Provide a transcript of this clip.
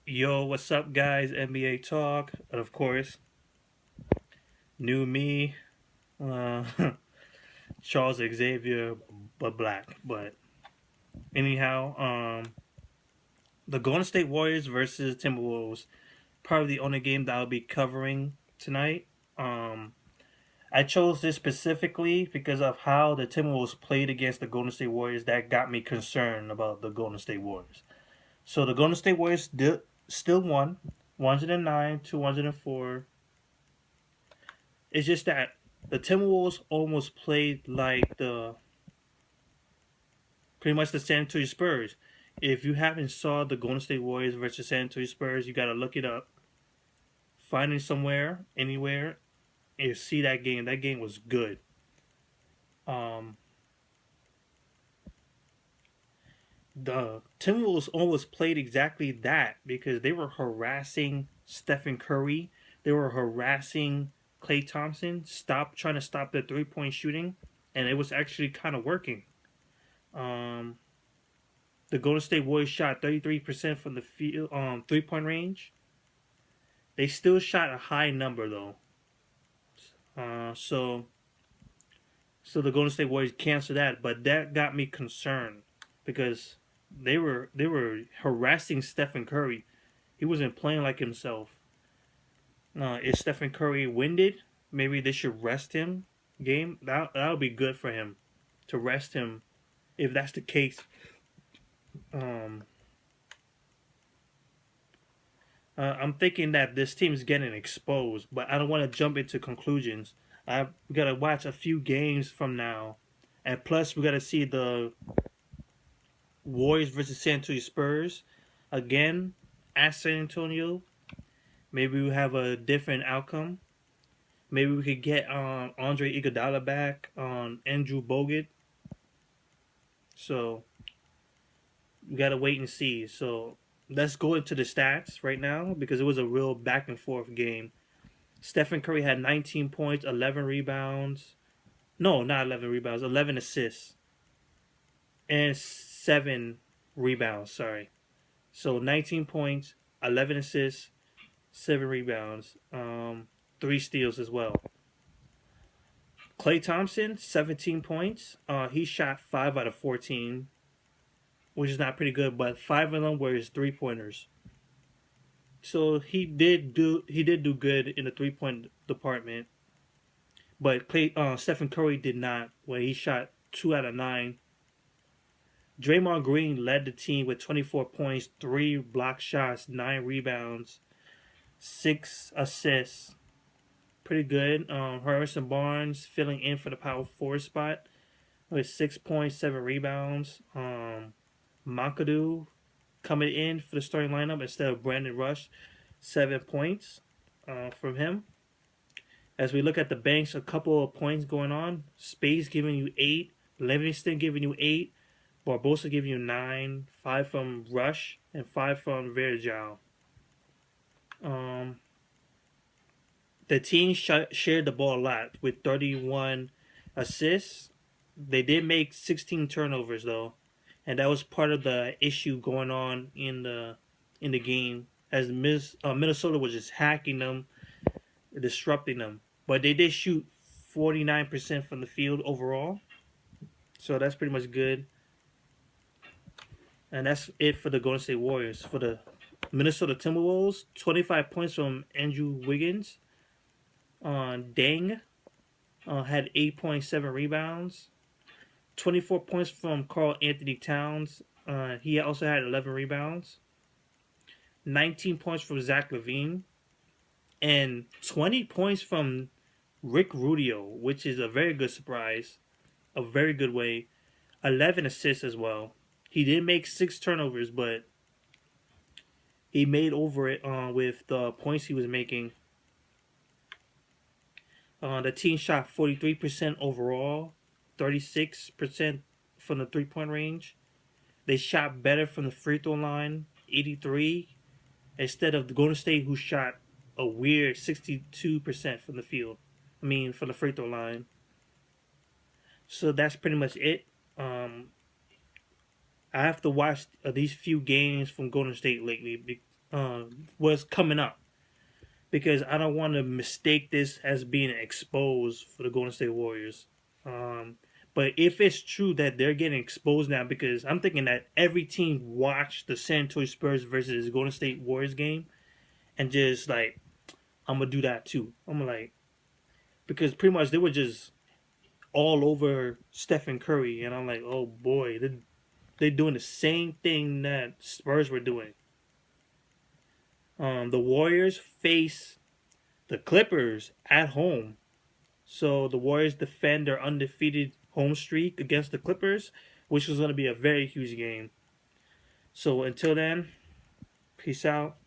Yo, what's up, guys? NBA Talk, and of course, new me, uh, Charles Xavier, but black. But anyhow, the Golden State Warriors versus Timberwolves, probably the only game that I'll be covering tonight. Um, I chose this specifically because of how the Timberwolves played against the Golden State Warriors. That got me concerned about the Golden State Warriors. So the Golden State Warriors still won, 109 to 104. It's just that the Timberwolves almost played like the pretty much the San Antonio Spurs. If you haven't saw the Golden State Warriors versus San Antonio Spurs, you gotta look it up. Find it somewhere, anywhere, and see that game. That game was good. Um, the Timberwolves almost played exactly that because they were harassing Stephen Curry. They were harassing Klay Thompson. Trying to stop the 3-point shooting, and it was actually kind of working. Um, The Golden State Warriors shot 33% from the field 3-point range. They still shot a high number though. Uh, so so the Golden State Warriors canceled that, but that got me concerned because they were harassing Stephen Curry. He wasn't playing like himself. Is Stephen Curry winded? Maybe they should rest him. That'll be good for him to rest him if that's the case. Um, I'm thinking that this team is getting exposed, but I don't want to jump into conclusions. We gotta watch a few games from now, and plus we gotta see the Warriors versus San Antonio Spurs again at San Antonio. Maybe we have a different outcome. Maybe we could get Andre Iguodala back on Andrew Bogut. So we gotta wait and see. So let's go into the stats right now because it was a real back and forth game. Stephen Curry had 19 points, 11 rebounds. No, not 11 rebounds, 11 assists, and 7 rebounds. Sorry. So 19 points, 11 assists, 7 rebounds, 3 steals as well. Klay Thompson, 17 points. He shot 5 out of 14, which is not pretty good, but 5 of them were his 3-pointers. So he did do good in the 3-point department. But Stephen Curry did not, when he shot 2 out of 9. Draymond Green led the team with 24 points, 3 block shots, 9 rebounds, 6 assists. Pretty good. Harrison Barnes filling in for the power forward spot with 6 points, 7 rebounds. McAdoo coming in for the starting lineup instead of Brandon Rush, 7 points from him. As we look at the bench, a couple of points going on. Space giving you 8. Livingston giving you 8. Barbosa giving you 9. 5 from Rush and 5 from Virgil. The team shared the ball a lot with 31 assists. They did make 16 turnovers though, and that was part of the issue going on in the game as Minnesota was just hacking them, disrupting them. But they did shoot 49% from the field overall. So that's pretty much good. And that's it for the Golden State Warriors. For the Minnesota Timberwolves, 25 points from Andrew Wiggins. Deng had 8.7 rebounds. 24 points from Karl-Anthony Towns. He also had 11 rebounds. 19 points from Zach LaVine. And 20 points from Rick Rubio, which is a very good surprise. A very good way. 11 assists as well. He did make 6 turnovers, but he made over it with the points he was making. The team shot 43% overall, 36% from the 3-point range. They shot better from the free throw line, 83, instead of the Golden State, who shot a weird 62% from the field. From the free throw line. So that's pretty much it. I have to watch these few games from Golden State lately was coming up, because I don't want to mistake this as being exposed for the Golden State Warriors. Um, but if it's true that they're getting exposed now, because I'm thinking that every team watched the San Antonio Spurs versus Golden State Warriors game and just like, I'm gonna do that too. I'm like, because pretty much they were just all over Stephen Curry, and I'm like, oh boy, they're doing the same thing that Spurs were doing. The Warriors face the Clippers at home. So the Warriors defend their undefeated home streak against the Clippers, which is going to be a very huge game. So until then, peace out.